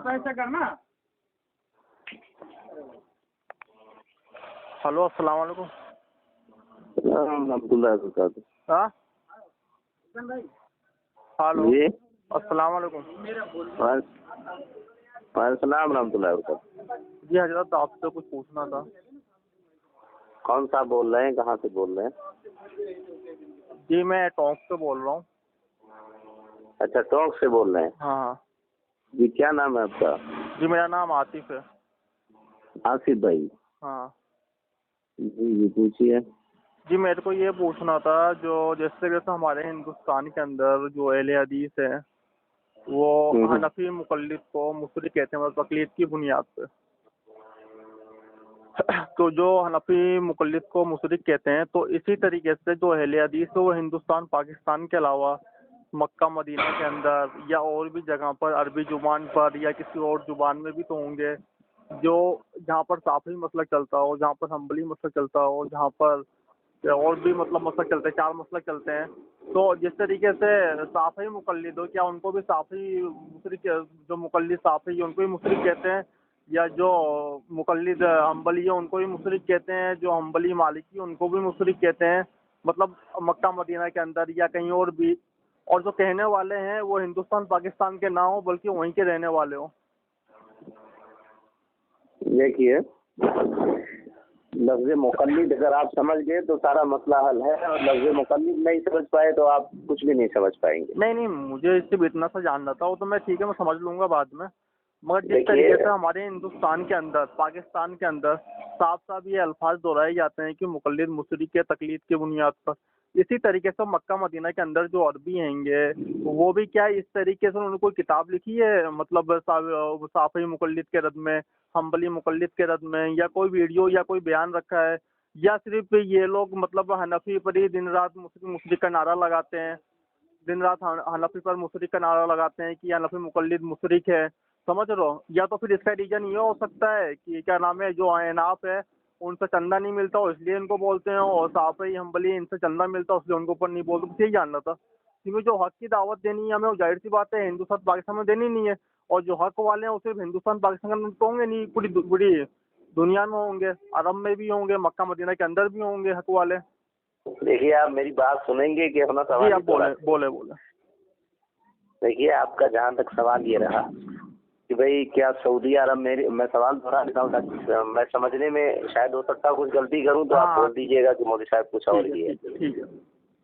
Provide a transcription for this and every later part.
आप ऐसा करना। हेलो, अस्सलाम वालेकुम। हाँ हेलो जी, अस्सलाम वालेकुम। वालेकुम रहमतुल्लाह। जी हजरत, आपसे कुछ पूछना था। कौन सा बोल रहे हैं, कहाँ से बोल रहे हैं? जी मैं टोंक से बोल रहा हूँ। अच्छा, टोंक से बोल रहे हैं। हाँ जी, क्या नाम है आपका? जी, मेरा नाम आतिफ है। आसिफ भाई। हाँ जी जी, पूछिए। जी, मेरे को ये पूछना था, जो जैसे जैसे हमारे हिंदुस्तान के अंदर जो अहले हदीस है वो हनफी मुकल्लिद को मुशरिक कहते हैं, मतलब तकलीद की बुनियाद पे। तो जो हनफी मुकल्लिद को मुशरिक कहते हैं, तो इसी तरीके से जो अहले हदीस है वो हिंदुस्तान पाकिस्तान के अलावा मक्का मदीना के अंदर या और भी जगह पर अरबी जुबान पर या किसी और जुबान में भी तो होंगे, जो जहाँ पर साफी मसलक चलता हो, जहाँ पर हम्बली मसलक चलता हो, जहाँ पर और भी मतलब मसलक चलते हैं, 4 मसलक चलते हैं। तो जिस तरीके से साफी मुकल्लिद हो, क्या उनको भी साफी मुशरिक, जो मुकल्लिद साफी है उनको भी मुशरिक कहते हैं, या जो मुकल्लिद हम्बली है उनको भी मुशरिक कहते हैं, जो हम्बली मालिकी उनको भी मुशरिक कहते हैं, मतलब मक्का मदीना के अंदर या कहीं और भी? और जो कहने वाले हैं वो हिंदुस्तान पाकिस्तान के ना हो बल्कि वहीं के रहने वाले हो। देखिए, लफ्ज़ मुक़ल्लिद अगर आप समझ गए तो सारा मसला हल है, और लफ्ज़ मुक़ल्लिद नहीं समझ पाए तो आप कुछ भी नहीं समझ पाएंगे। नहीं नहीं, मुझे सिर्फ इतना सा जानना था, वो तो मैं ठीक है, मैं समझ लूंगा बाद में। मगर जिस देखिए, तरीके से हमारे हिंदुस्तान के अंदर, पाकिस्तान के अंदर साफ साफ ये अल्फाज दोहराए जाते हैं कि मुकल्लिद मुशरिक है तकलीद की बुनियाद पर, इसी तरीके से मक्का मदीना के अंदर जो अरबी हैंगे वो भी क्या इस तरीके से उन्होंने कोई किताब लिखी है, मतलब साफी मुकल्लिद के रद में, हम्बली मुकल्लिद के रद में, या कोई वीडियो या कोई बयान रखा है, या सिर्फ ये लोग मतलब हनफी पर ही दिन रात मुशरिक का नारा लगाते हैं, दिन रात हनफी पर मुशरिक का नारा लगाते हैं कि हनफी मुकल्लिद मुशरिक है, समझ रहे हो? या तो फिर इसका रीजन ये हो सकता है कि क्या नाम है, जो अनाफ है उनसे चंदा नहीं मिलता हो इसलिए इनको बोलते हैं, और साफी हम्बली इनसे चंदा मिलता हो इसलिए उनको ऊपर नहीं बोलते। बस यही जानना था, क्योंकि जो हक की दावत देनी है हमें, वो जाहिर सी बात है हिंदुस्तान पाकिस्तान में देनी नहीं है, और जो हक वाले हैं वो सिर्फ हिंदुस्तान पाकिस्तान में तो होंगे नहीं, पूरी दुनिया में होंगे, अरब में भी होंगे, मक्का मदीना के अंदर भी होंगे हक वाले। देखिए, आप मेरी बात सुनेंगे कि अपना जी सवाल आप बोले बोले बोले। देखिए, आपका जहाँ तक सवाल ये रहा कि भाई क्या सऊदी अरब में, मैं सवाल दोहरा देता हूँ ताकि मैं समझने में शायद हो सकता है कुछ गलती करूँ तो आप बोल दीजिएगा कि मोदी साहब कुछ और ही है। ठीक है।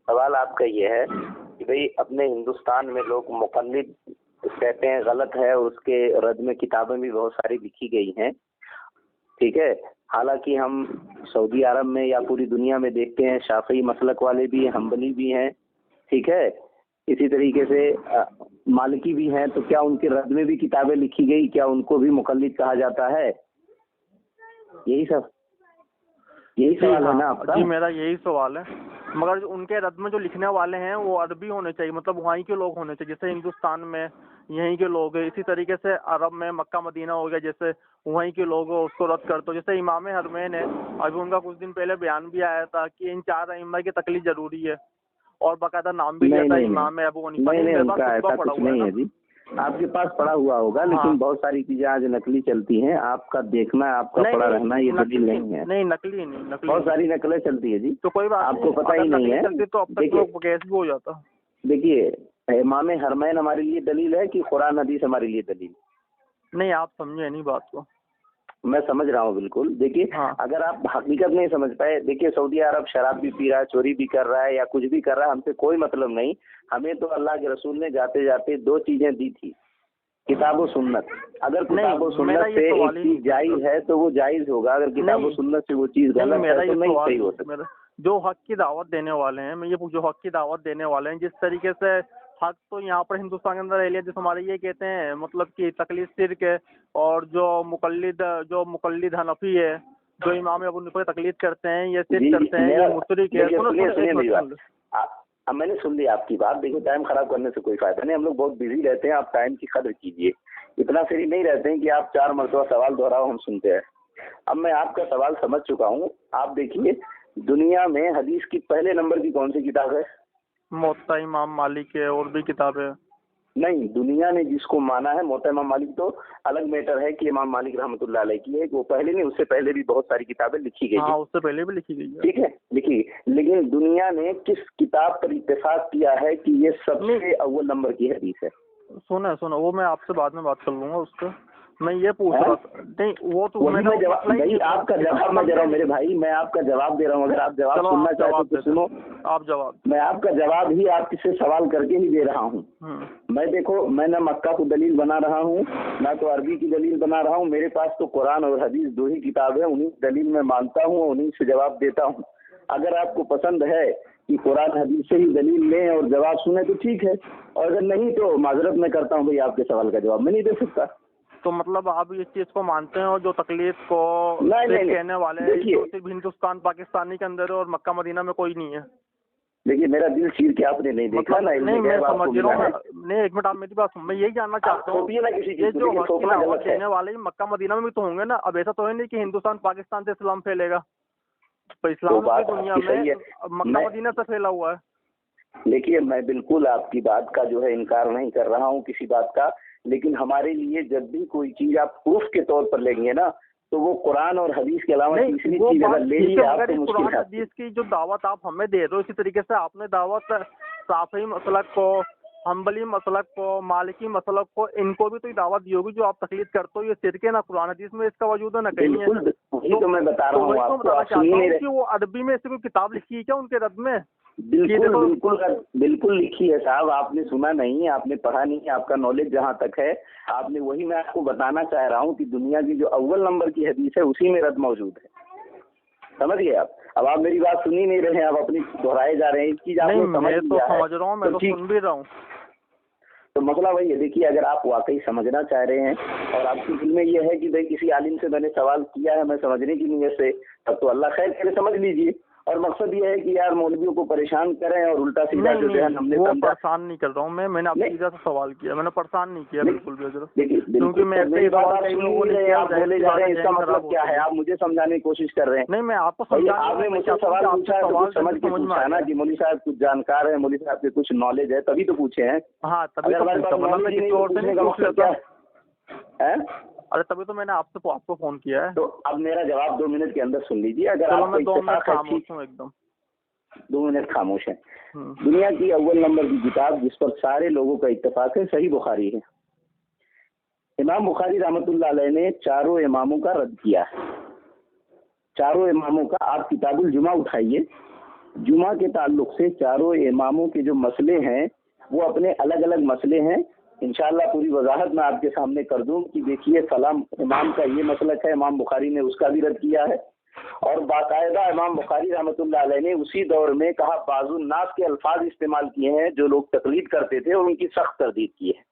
सवाल आपका ये है कि भाई अपने हिंदुस्तान में लोग मुक़ल्लिद कहते हैं, गलत है, उसके रद में किताबें भी बहुत सारी लिखी गई हैं, ठीक है। हालांकि हम सऊदी अरब में या पूरी दुनिया में देखते हैं शाफी मसलक वाले भी हैं, हम्बली भी हैं, ठीक है, इसी तरीके से मालिकी भी हैं, तो क्या उनके रद में भी किताबें लिखी गई, क्या उनको भी मुक़ल्लिद कहा जाता है? यही सवाल है ना आपका? जी मेरा यही सवाल है, मगर उनके रद में जो लिखने वाले हैं वो अरबी होने चाहिए, मतलब वहीं के लोग होने चाहिए, जैसे हिंदुस्तान में यहीं के लोग हैं, इसी तरीके से अरब में मक्का मदीना हो गया, जैसे वहीं के लोग उसको रद्द करते हो, जैसे इमाम हरमैन है, अभी उनका कुछ दिन पहले बयान भी आया था कि इन 4 अइम्मा की तकलीद जरूरी है, और बाकायदा नाम भी लिया था इमाम अबू हनीफा। नहीं, उनका ऐसा कुछ नहीं है जी, आपके पास पढ़ा हुआ होगा, लेकिन बहुत सारी चीजें आज नकली चलती हैं, आपका देखना, आपका पढ़ा रहना ये दलील नहीं है। नहीं, नकली नहीं, नकली बहुत सारी नकलें चलती है जी, तो कोई बात आपको पता ही नहीं है। तो अब तक लोग केस भी हो जाता। देखिए, इमाम हरमैन हमारे लिए दलील है कि कुरान हदीस हमारे लिए दलील? नहीं, आप समझे नहीं बात को। मैं समझ रहा हूँ बिल्कुल। देखिए, अगर आप हकीकत नहीं समझ पाए, देखिए सऊदी अरब शराब भी पी रहा है, चोरी भी कर रहा है, या कुछ भी कर रहा है, हमसे कोई मतलब नहीं। हमें तो अल्लाह के रसूल ने जाते जाते 2 चीजें दी थी, किताब और सुन्नत। अगर किताब और सुन्नत से एक चीज जायज है तो वो जायज होगा, अगर किताब और सुन्नत से वो चीज गलत है तो नहीं सही हो सकता। जो हक की दावत देने वाले हैं, मैं ये जो हक की दावत देने वाले हैं, जिस तरीके से हक तो यहाँ पर हिंदुस्तान के अंदर एलिया जिस हमारे ये कहते हैं मतलब कि तकलीद शिर्क है, और जो मुकल्लिद हनफी है, जो इमाम अबू हनीफा की तकलीद करते हैं, ये शिर्क करते हैं, ये मुशरिक है। अब मैंने सुन लिया आपकी बात। देखिए, टाइम खराब करने से कोई फायदा नहीं, हम लोग बहुत बिजी रहते हैं, आप टाइम की कदर कीजिए। इतना फ्री नहीं रहते हैं कि आप 4 मरतबा सवाल दोहराओ हम सुनते हैं। अब मैं आपका सवाल समझ चुका हूँ। आप देखिए, दुनिया में हदीस की पहले नंबर की कौन सी किताब है? मुवत्ता इमाम मालिक है, और भी किताबें। नहीं, दुनिया ने जिसको माना है मोहतरमा इमाम मालिक, तो अलग मैटर है कि इमाम मालिक रहमतुल्लाह अलैह की है, वो पहले नहीं, उससे पहले भी बहुत सारी किताबें लिखी गई हाँ, है। उससे पहले भी लिखी गई है। ठीक है, लिखी, लेकिन दुनिया ने किस किताब पर इत्तेफाक किया है कि ये सबसे अव्वल नंबर की हदीस है? सुनो, वो मैं आपसे बाद में बात कर लूंगा उसका। मैं ये पूछ रहा था, नहीं वो तो वही मैंने मैं जवाब, भाई आपका जवाब मैं दे रहा हूँ मेरे भाई, मैं आपका जवाब दे रहा हूँ। अगर आप जवाब सुनना चाहते हो तो सुनो। आप जवाब, मैं आपका जवाब ही आपसे सवाल करके ही दे रहा हूँ। मैं देखो, मैं ना मक्का को दलील बना रहा हूँ, ना तो अरबी की दलील बना रहा हूँ। मेरे पास तो कुरान और हदीस दो ही किताब है, उन्हीं दलील में मानता हूँ, उन्हीं से जवाब देता हूँ। अगर आपको पसंद है कि कुरान हदीस से ही दलील लें और जवाब सुने तो ठीक है, और अगर नहीं तो माजरत मैं करता हूँ भाई, आपके सवाल का जवाब मैं नहीं दे सकता। तो मतलब आप इस चीज को मानते हैं, और जो तकलीफ को नहीं, कहने वाले हैं जो सिर्फ हिंदुस्तान पाकिस्तानी के अंदर है और मक्का मदीना में कोई नहीं है? देखिए, मेरा दिल चीर के आपने नहीं देखा मतलब, ना, नहीं मैं समझ रहा हूँ। नहीं, एक मिनट आप मेरी बात सुन, मैं यही जानना चाहता हूँ, ये जो हक की दावत देने वाले मक्का मदीना में भी तो होंगे ना? अब ऐसा तो है नहीं कि हिंदुस्तान पाकिस्तान से इस्लाम फैलेगा, तो इस्लाम पूरी दुनिया में मक्का मदीना से फैला हुआ है। देखिए, मैं बिल्कुल आपकी बात का जो है इनकार नहीं कर रहा हूँ किसी बात का, लेकिन हमारे लिए जब भी कोई चीज आप प्रूफ के तौर पर लेंगे ना, तो वो कुरान और हदीस के अलावा तीसरी चीज अगर ले लिए आप तो मुश्किल है। हदीस की जो दावत आप हमें दे रहे हो, इसी तरीके से आपने दावत शाफी मसलक को, हम्बली मसलक को, मालिकी मसलक को, इनको भी तो दावत दी होगी जो आप तकलीद करते हो। ये शिरक है ना कुरान हदीस में इसका वजूद है ना कहीं है। वही तो मैं बता रहा हूँ आपको, बताना चाहता हूँ कि वो अरबी में ऐसी कोई किताब लिखी है क्या उनके रद में? बिल्कुल लिखी है साहब, आपने सुना नहीं, आपने पढ़ा नहीं, आपका नॉलेज जहाँ तक है आपने, वही मैं आपको बताना चाह रहा हूँ कि दुनिया की जो अव्वल नंबर की हदीस है उसी में रद मौजूद है। समझ गए आप? अब आप मेरी बात सुन ही नहीं रहे हैं, आप अपनी दोहराए जा रहे हैं। इस चीज आपने समझ रहा हूँ, मैं तो सुन भी रहा हूँ। तो मसला वही है। देखिए, अगर आप वाकई समझना चाह रहे हैं और आपके दिल में ये है कि भाई किसी आलिम से मैंने सवाल किया है, मैं समझने की नीयत से, तब तो अल्लाह खैर करे, समझ लीजिए। और मकसद ये है कि यार मौलवियों को परेशान करें और उल्टा सीधा जो है हमने परेशान नहीं कर रहा हूँ मैंने आपसे सीधा सा सवाल किया, मैंने परेशान नहीं किया बिल्कुल भी। क्योंकि मैं मेरी बात आप सुन नहीं रहे, आप बोले जा रहे हैं, इसका मतलब क्या है? आप मुझे समझाने की कोशिश कर रहे हैं। नहीं, मैं आपको आपने मुझसे सवाल पूछा है तो समझ के पूछा ना कि मौलवी साहब कुछ जानकार है, मौलवी साहब के कुछ नॉलेज है, तभी तो पूछे हैं। हाँ, तभी अरे तभी तो मैंने आपको फोन किया है। तो अब मेरा जवाब 2 मिनट के अंदर सुन लीजिए। अगर आप 2 मिनट खामोश हूँ, एकदम 2 मिनट खामोश है। दुनिया की अव्वल नंबर की किताब जिस पर सारे लोगों का इत्तेफाक है, सही बुखारी है। इमाम बुखारी रहमतुल्लाह अलैह ने चारों इमामों का रद्द किया है। चारों इमामों का, आप किताबुल जुमा उठाइए, जुमा के ताल्लुक से चारों इमामों के जो मसले हैं वो अपने अलग अलग मसले हैं। इंशाअल्लाह पूरी वजाहत मैं आपके सामने कर दूं कि देखिए फलां इमाम का ये मसलक है, इमाम बुखारी ने उसका भी रद्द किया है। और बाकायदा इमाम बुखारी रहमतुल्लाह अलैह ने उसी दौर में कहा बाजुन नास के अल्फाज इस्तेमाल किए हैं जो लोग तकलीद करते थे और उनकी सख्त तरदीद की है।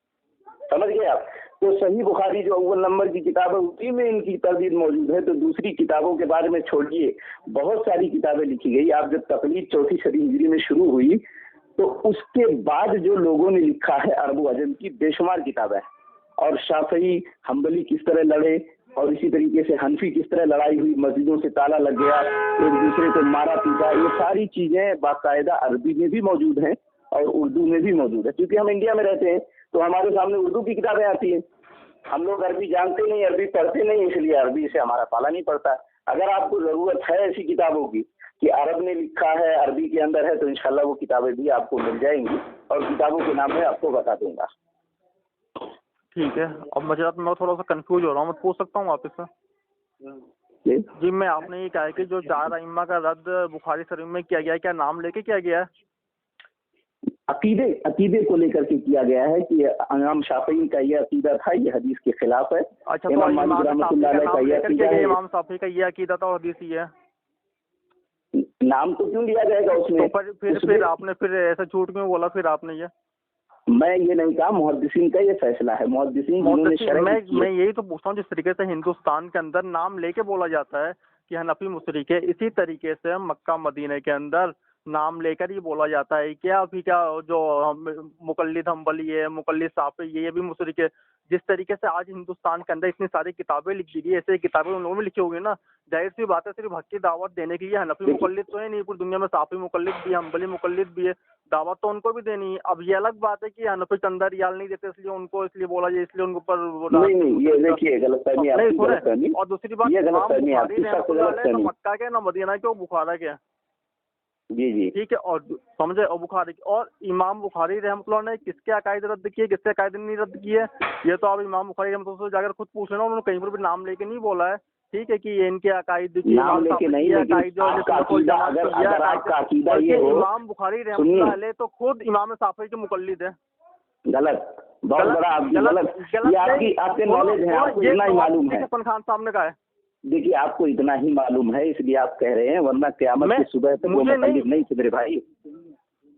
समझ गए आप? तो सही बुखारी जो अव्वल नंबर की किताब है उसी में इनकी तरदीद मौजूद है। तो दूसरी किताबों के बारे में छोड़िए, बहुत सारी किताबें लिखी गई। आप जब तकलीद 4वीं सदी हिजरी में शुरू हुई तो उसके बाद जो लोगों ने लिखा है अरब अजम की बेशुमार किताबें, और शाफी हम्बली किस तरह लड़े और इसी तरीके से हनफी किस तरह लड़ाई हुई, मस्जिदों से ताला लग गया, एक दूसरे को मारा पीटा, ये सारी चीजें बाकायदा अरबी में भी मौजूद हैं और उर्दू में भी मौजूद है। क्योंकि हम इंडिया में रहते हैं तो हमारे सामने उर्दू की किताबें आती हैं, हम लोग अरबी जानते नहीं, अरबी पढ़ते नहीं, इसलिए अरबी से हमारा पाला नहीं पड़ता। अगर आपको जरूरत है ऐसी किताबों की कि अरब ने लिखा है, अरबी के अंदर है, तो इंशाल्लाह वो किताबें भी आपको मिल जाएंगी और किताबों के नाम मैं आपको बता दूंगा। ठीक है। अब मैं थोड़ा सा कंफ्यूज हो रहा हूँ, मैं पूछ सकता हूँ वापस से? जी, मैं आपने ये कहा है कि जो 4 अइम्मा का रद्द बुखारी शरीफ में किया गया है, क्या नाम लेके किया गया है? अकीदे को लेकर के किया गया है कि इमाम शाफी का ये अकीदा था, ये हदीस के खिलाफ है। अच्छा, तो इमाम शाफी का ये अकीदा था और हदीस ये है। नाम तो क्यों लिया जाएगा उसमें? तो फिर आपने ऐसा झूठ क्यों बोला फिर आपने? ये मैं ये नहीं कहा, मुहद्दिसीन का ये फैसला है। मुहद्दिसीन मैं यही तो पूछता हूँ, जिस तरीके से हिंदुस्तान के अंदर नाम लेके बोला जाता है कि हनफी मुशरिक है, इसी तरीके से मक्का मदीने के अंदर नाम लेकर ही बोला जाता है क्या? अभी क्या जो मुकल्लिद हम्बली है, मुकल्लिद साफी, ये भी मुशरिक है। जिस तरीके से आज हिंदुस्तान के अंदर इतनी सारी किताबें लिख दी गई, ऐसे किताबें उन लोगों में लिखी होगी ना, जाहिर सी बात है सिर्फ हक की दावत देने के लिए हनफी मुकल्लिद तो है नहीं, पूरी दुनिया में साफी मुकल्लिद भी है, हम्बली मुकल्लिद भी है, दावत तो उनको भी देनी है। अब ये अलग बात है कि हनफी चंदा रियाल नहीं देते इसलिए उनको, इसलिए बोला जाए, इसलिए उनके ऊपर नहीं, ये देखिए गलतफहमी आपकी, गलतफहमी। और दूसरी बात, ये गलतफहमी इमाम आपकी, बुखारी सबसे रहमतुल्लाह अलैह गलतफहमी। ना मक्का के ना मदीना के, वो बुखारा के हैं। जी जी ठीक है, और समझे, और बुखारी और इमाम बुखारी रहमतुल्लाह ने किसके अकायद रद्द किए, किसके अकायद नहीं रद्द किए, ये तो आप इमाम बुखारी रहमतुल्लाह से जाकर खुद पूछ लेना, उन्होंने कहीं पर भी नाम लेके नहीं बोला है। ठीक है, कि ये इनके अकायद नाम लेके नहीं, लेकिन आपका अकीदा, अगर आपका अकीदा ये हो, इमाम बुखारी रहमतुल्लाह अलैह तो खुद इमाम शाफी के मुकल्लिद है। गलत, बहुत बड़ा आप गलत, ये आपके नॉलेज है, आपको इतना ही मालूम है। हसन खान साहब ने कहा है। देखिए आपको इतना ही मालूम है इसलिए आप कह रहे हैं, वरना क़यामत की सुबह तक वो मुकल्लिद नहीं थे मेरे भाई।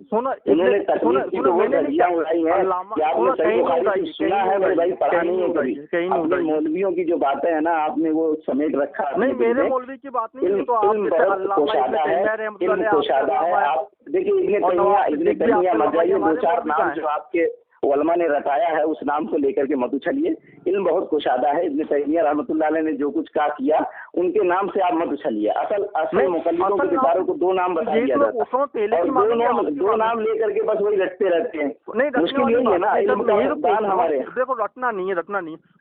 सुनो, उन्होंने तकलीफ की तो वो धज्जियां उड़ाई हैं कि आपने सही बुखारी से सुना है मेरे भाई, पढ़ा नहीं है कभी। अपने मौलवियों की जो बातें हैं ना, आपने वो समेट रखा। नहीं, मेरे मौलवी की बात नहीं है, तो आप कोशादा है। आप देखिए इब्ने तैमिया मत जाइए, दो चार नाम जो आपके उलमा ने रटाया है उस नाम को लेकर के मत उछलिए। इल्म बहुत कुशादा है। इब्ने तैमिया रहमतुल्लाह अलैह ने जो कुछ कहा किया उनके नाम से आप मत उछलिए। असल मुकल्लिदों के बेचारों को दो नाम बता दिया जाता है और दो नाम लेकर के बस वही रटते रहते हैं। मुश्किल यही है ना, इल्म का दान हमारे। देखो रटना नहीं है,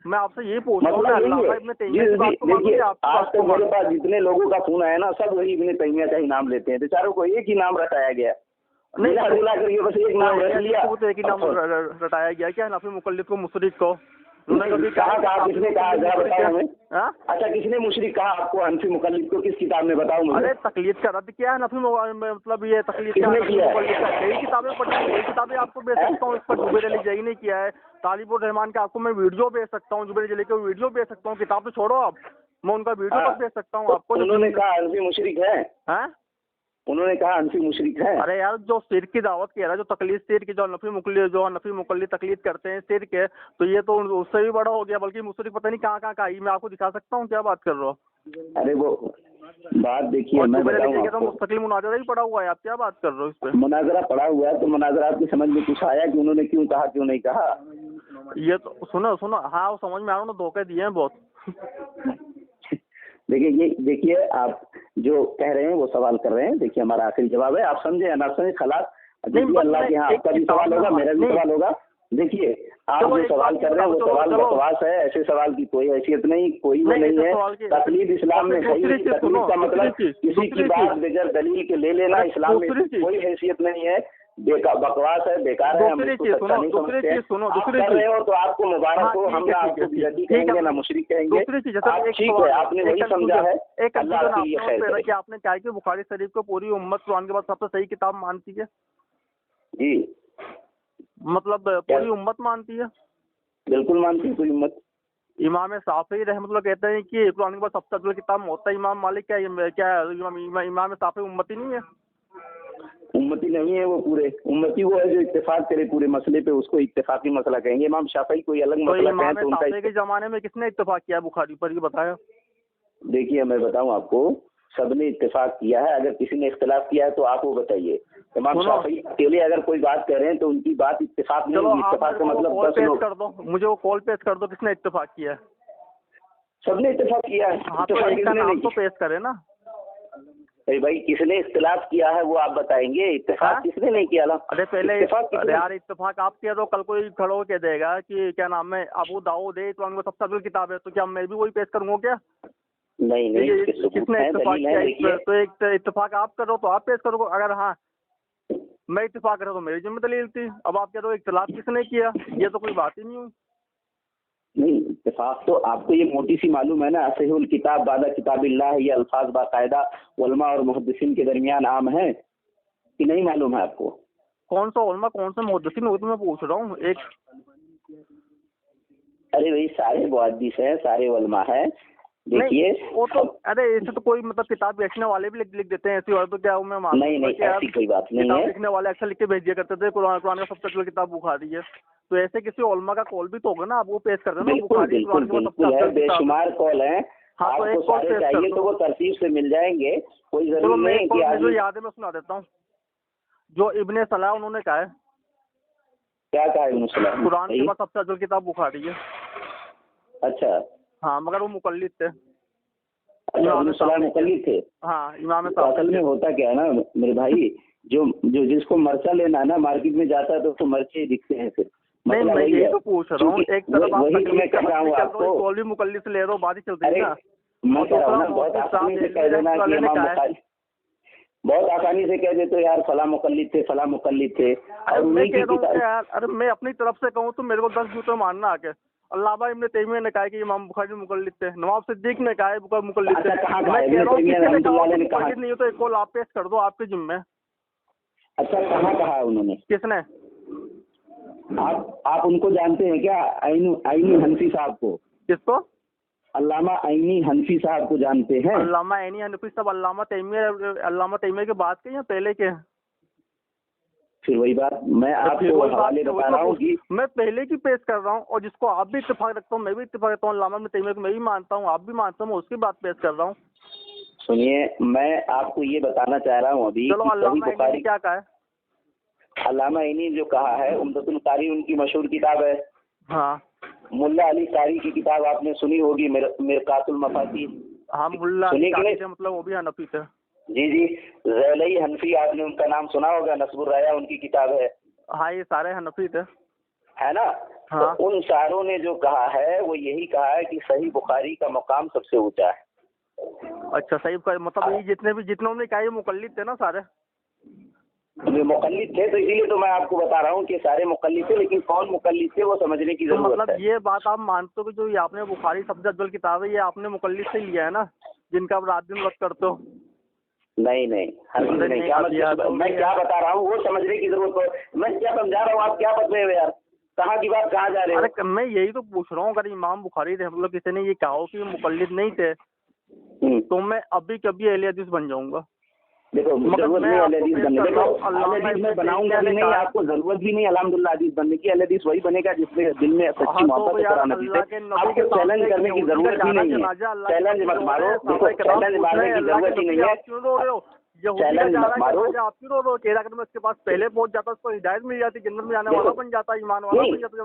मैं आपसे यही पूछ रहा हूँ। देखिए आज तक मेरे पास जितने लोगों का फोन आया ना, सब वही इब्ने तैमिया का ही नाम लेते हैं। बेचारों को एक ही नाम रटाया गया, नहीं बुला करके बस एक नाम रख लिया। एक ही नाम रटाया गया क्या, हनफी मुकल्लिद को, मुशरिक को? कभी कहा, किसने कहा, जरा बताओ हमें। अच्छा, किसने मुशरिक कहा आपको, हनफी मुकल्लिद को? किस किताब में बताओ मुझे। अरे तकलीद का रद्द किया है नफी, मतलब ये तकलीद किसने किया है? कई किताबें पढ़ी, कई किताबें आपको भेज सकता हूँ। इस पर जुबैर अली जई ने किया है, तालिबुर रहमान का आपको मैं वीडियो भेज सकता हूँ, जुबैर अली का वीडियो भेज सकता हूँ। किताब तो छोड़ो आप, मैं उनका वीडियो तक भेज सकता हूँ आपको। उन्होंने कहा हनफी मुशरिक है, उन्होंने कहा हनफी मुशरिक है। अरे यार, जो सिर की दावत कह रहा है, जो तकलीद सिर की, जो नफी मुकल्लिद तकलीद करते हैं सिर के, तो ये तो उससे भी बड़ा हो गया। बल्कि मुशरिक पता नहीं कहाँ कहाँ आई, मैं आपको दिखा सकता हूँ। क्या बात कर रहे हो? अरे वो बात देखिए, मैं बताऊँ, मुस्तकिल मुनाजरा ही पड़ा हुआ है, आप क्या बात कर रहे हो? इस पे मुनाजरा पड़ा हुआ है, तो मुनाजरा आपकी समझ में कुछ आया कि उन्होंने क्यों कहा, क्यों नहीं कहा? ये तो सुनो, हाँ, वो समझ में आ रहा हूँ, धोखे दिए हैं बहुत। देखिए आप जो कह रहे हैं वो सवाल कर रहे हैं। देखिए हमारा आखिरी जवाब है, आप समझे या ना समझे खलास। अल्लाह के यहाँ आपका भी सवाल होगा, मेरा भी सवाल होगा। देखिए आप जो सवाल कर रहे हैं वो सवाल बकवास है। ऐसे सवाल की कोई हैसियत नहीं, कोई वो नहीं है। तकलीद इस्लाम में सही, तकलीद का मतलब किसी की बात बगैर दलील के ले लेना, इस्लाम में कोई हैसियत नहीं है। बकवास है, बेकार है। हम इसको सच्चा नहीं समझते हैं। आप कर रहे हो तो आपको मुबारक हो, हम ना आपको बिजती कहेंगे ना मुशरिक कहेंगे। आप ठीक है, आपने वही समझा है। अल्लाह आपके लिए खैर करे। कि आपने क्या कि बुखारी शरीफ को पूरी उम्मत कुरान के बाद सबसे सही किताब मानती है? जी, मतलब पूरी उम्मत मानती है? बिल्कुल मानती है पूरी उम्मत। इमाम शाफी रहमतुल्लाह कहते हैं कि कुरान के बाद सबसे अफजल किताब मुवत्ता इमाम मालिक। क्या इमाम शाफी उम्मती नहीं है? उम्मती नहीं है, वो पूरे उम्मती वो है जो इत्तेफाक करे पूरे मसले पे, उसको इत्तेफाकी मसला कहेंगे। इमाम शाफी कोई अलग मसला कहें तो उनका के जमाने में किसने इत्तेफाक किया बुखारी पर, ये बताया? देखिए मैं बताऊं आपको, सबने इत्तेफाक किया है। अगर किसी ने इख्तिलाफ किया है तो आप वो बताइए। इमाम शाफी अकेले अगर कोई बात कह रहे हैं तो उनकी बात इत्तेफाक नहीं होगी। इत्तेफाक का मतलब 10 लोग। कर दो मुझे, वो कॉल पेश कर दो, किसने इत्तेफाक किया है? सबने इत्तेफाक किया है। हाँ, तो एक का नाम तो पेश करे ना। अरे भाई, किसने इख्तिलाफ किया है वो आप बताएंगे, इत्तेफाक किसने नहीं किया ना? अरे पहले यार इत्तेफाक आप किया तो कल कोई खड़ा हो कह देगा कि क्या नाम है अबू दाऊद है तो उनको सबसे अव्वल किताब है, तो क्या मैं भी वही पेश करूंगा क्या? नहीं, किसने इत्तेफाक किया? तो एक इत्तेफाक आप करो तो आप पेश करो। अगर हाँ मैं इत्तेफाक कर रहा तो मेरी जिम्मे दलील थी। अब आप कह रहे हो इख्तिलाफ किसने किया, ये तो कोई बात ही नहीं हुई। नहीं, इत्तेफाक तो आपको ये मोटी सी मालूम है ना, असहुल किताब बादा किताबिल्लाह, ये अल्फाज बाकायदा उलमा और मुहद्दिसीन के दरमियान आम है कि नहीं मालूम है आपको? कौन सा उलमा, कौन सा मुहद्दिसीन, वो तो मैं पूछ रहा हूँ। एक अरे भाई सारे मुहद्दिस हैं, सारे उलमा है। देखिए वो तो, अरे ऐसे तो कोई मतलब किताब बेचने वाले भी लिख देते हैं ऐसी, और तो क्या मैं मानूं? नहीं, ऐसी कोई बात नहीं है। लिखने वाले अक्सर लिख के भेज दिया करते थे कुरान का सबसे अच्छी किताब बुखारी है। तो ऐसे किसी उलमा का कॉल भी तो होगा ना, आप वो पेश कर रहे हैं ना। बिल्कुल है, बेशुमार कॉल है। हाँ, तो एक कॉल चाहिए तो वो तरतीब से मिल जाएंगे, कोई जरूरी नहीं कि जो याद है मैं सुना देता हूँ। जो इब्ने सलाह उन्होंने कहा है, क्या कहा इब्न सलाम? कुरान के बाद सबसे अफजल किताब बुखारी है। अच्छा, हाँ, मगर वो मुकल्लिद थे। इब्न सलाम मुकल्लिद थे। हाँ, इमाम तो असल में होता क्या है ना मेरे भाई, जो जो जिसको मरचा लेना है ना, मार्केट में जाता है तो उसको मर्चे दिखते हैं फिर। नहीं, मैं यही तो पूछ रहा हूँ, एक तरफ आप वही तो मैं कह रहा हूँ आपको, कौली मुकल्लिद से ले रहे हो, बात ही चल रही है ना। मैं कह रहा हूँ ना, बहुत आसानी से कह देना कि इमाम बुखारी, बहुत आसानी से कह देते हो यार फला मुकल्लिद थे, फला मुकल्लिद थे। अरे मैं कह रहा हूँ यार, अरे मैं अपनी तरफ से कहूँ तो मेरे को 10 जूते मारना आके। अल्लामा इब्न तैमिया ने कहा कि इमाम बुखारी मुकल्लिद थे, नवाब सिद्दीक ने कहा है मुकल्लिद थे। मैं कह रहा हूँ किसी ने कहा मुकल्लिद नहीं हो तो एक कॉल आप पेश कर दो, आपके जिम्मे। अच्छा, कहाँ कहा उन्होंने? किसने? आप उनको जानते हैं क्या? आईनी हनफी साहब को। किसको? अल्लामा आईनी हनफी साहब को जानते हैं? अल्लामा आईनी हनफी साहब अल्लामा तैमिया के बाद के या पहले के? फिर वही बात मैं आपको हवाले बता रहा हूँ कि मैं पहले की पेश कर रहा हूँ, और जिसको आप भी इत्तेफाक रखता हूँ, मैं भी इत्तेफाक रखता हूँ, अल्लामा इब्न तैमिया को मैं भी मानता हूँ, आप भी मानता हूँ, मैं उसकी बात पेश कर रहा हूँ। सुनिए, मैं आपको ये बताना चाह रहा हूँ अभी। चलो, अल्लामा आईनी ने क्या कहा है? अल्लामा आईनी जो कहा है, उम्दतुल कारी उनकी मशहूर किताब है। हाँ। मुल्ला अली कारी की किताब आपने सुनी होगी, मिरकातुल मफातिह। हाँ, मुल्ला अली कारी थे, मतलब वो भी हनफी थे। जी जी, ज़ैलई हनफी, आपने उनका नाम सुना होगा, नस्बुर राया उनकी किताब है। हाँ, ये सारे हनफी थे, है ना? हाँ। तो उन सारों ने जो कहा है वो यही कहा है कि सही बुखारी का मकाम सबसे ऊंचा है। अच्छा, सही मतलब ये जितने ने कहा ये मुकल्लिद थे ना सारे? ये मुकल्लिद थे, तो इसीलिए तो मैं आपको बता रहा हूँ कि सारे मुकल्लिद थे, लेकिन कौन मुकल्लिद थे वो समझने की जरूरत मतलब है। ये बात आप मानते हो कि जो ये आपने बुखारी सबसे अफजल किताब है, ये आपने मुकल्लिद से लिया है ना, जिनका आप रात दिन वक्त करते हो? नहीं नहीं, नहीं, क्या मतलब मैं क्या बता रहा हूँ वो समझने की जरूरत है। मैं क्या समझा रहा हूँ, आप क्या बता रहे हो यार? कहाँ की बात कहाँ जा रहे हो? अरे मैं यही तो पूछ रहा हूँ, अगर इमाम बुखारी मतलब किसी ने ये कहा हो कि मुकल्लिद नहीं थे, तो मैं अभी कभी अहले हदीस बन जाऊंगा। देखो, जरूरत नहीं अहले हदीस बनने, देखो अहले हदीस मैं बनाऊंगा भी नहीं, आपको जरूरत भी नहीं अल्हम्दुलिल्लाह हदीस बनने की। अहले हदीस वही बनेगा जिसमें दिल में सच्ची मोहब्बत है कुरान हदीस से। आपको चैलेंज करने की जरूरत ही नहीं है, चैलेंज मत मारो। देखो, चैलेंज मारने की जरूरत ही नहीं है, चैलेंज मत मारो। आप क्यों रो रहे हो? केरा में उसके पास पहले पहुंच जाता, उसको हिदायत मिल जाती, जन्नत में जाने वाला बन जाता, ईमान वाला बन जाता।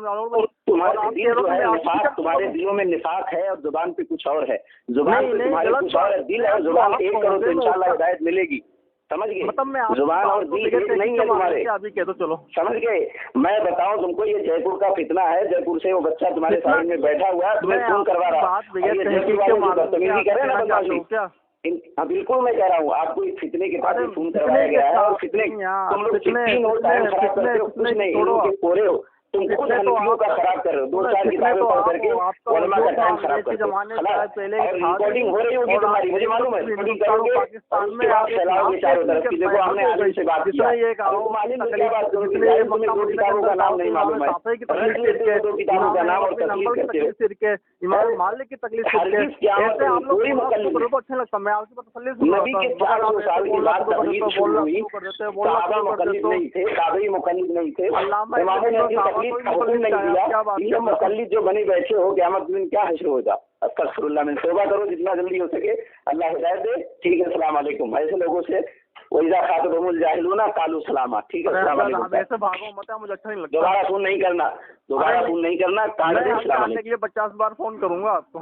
तुम्हारे दिलों में निफाक है और जुबान पे कुछ और है, जुबान पे तुम्हारे कुछ और है, दिल और जुबान एक करो तो इंशाल्लाह हिदायत मिलेगी। समझ गए? मतलब मैं जुबान और दिल एक नहीं है तुम्हारे। अभी कह दो, चलो समझ गए? मैं बताऊं तुमको, ये जयपुर का फितना है। जयपुर से वो बच्चा तुम्हारे साइड में बैठा हुआ है, तुम्हें फोन करवा रहा है। जयपुर वाले जो बदतमीजी करे ना, बदमाशी, हाँ बिल्कुल मैं कह रहा हूँ, आपको इस फितने के पास फोन करवाया गया है। और फितने तुम लोग 16 हो, टाइम खराब करते हो, कुछ नहीं, इनके कोरे हो तुम, खुद हनफियों का खराब कर रहे हो। 2 4 किताबें पढ़ करके उलमा का टाइम खराब करते हो। और रिकॉर्डिंग हो रही होगी तुम्हारी, मुझे मालूम है। रिकॉर्डिंग करोगे और उसके बाद फैलाओगे चारों तरफ की, देखो हमने आलिम से बात किया। और मालिम से क्या बात करोगे? तुम्हें 2 किताबों का नाम नहीं मालूम है, 2 किताबों का नाम और तकलीफ करते हो। इमाम मालिक की तकलीफ कोई मुकल्लिद अच्छा लगता, मैं आपकी बात नबी के 400 साल के बाद तकलीफ शुरू हुई। सहाबा मुकल्लिद नहीं थे, ताबई मुकल्लिद नहीं थे, इमामों ने अपनी तकलीफ का हुक्म नहीं दिया। ये मुकल्लिद जो बने बैठे हो, क़यामत दिन क्या हश्र होगा? अस्तगफिरुल्लाह, में तौबा करो जितना जल्दी हो सके, अल्लाह हिदायत दे। ठीक है, अस्सलाम वालेकुम। ऐसे लोगों से वइज़ा खातबहुमुल जाहिलूना क़ालू सलामा। ठीक है, अस्सलाम वालेकुम। ऐसे भागो मत, मुझे अच्छा नहीं लगता। दोबारा फोन नहीं करना, दोबारा फोन नहीं करना। 50 बार फोन करूंगा आपको।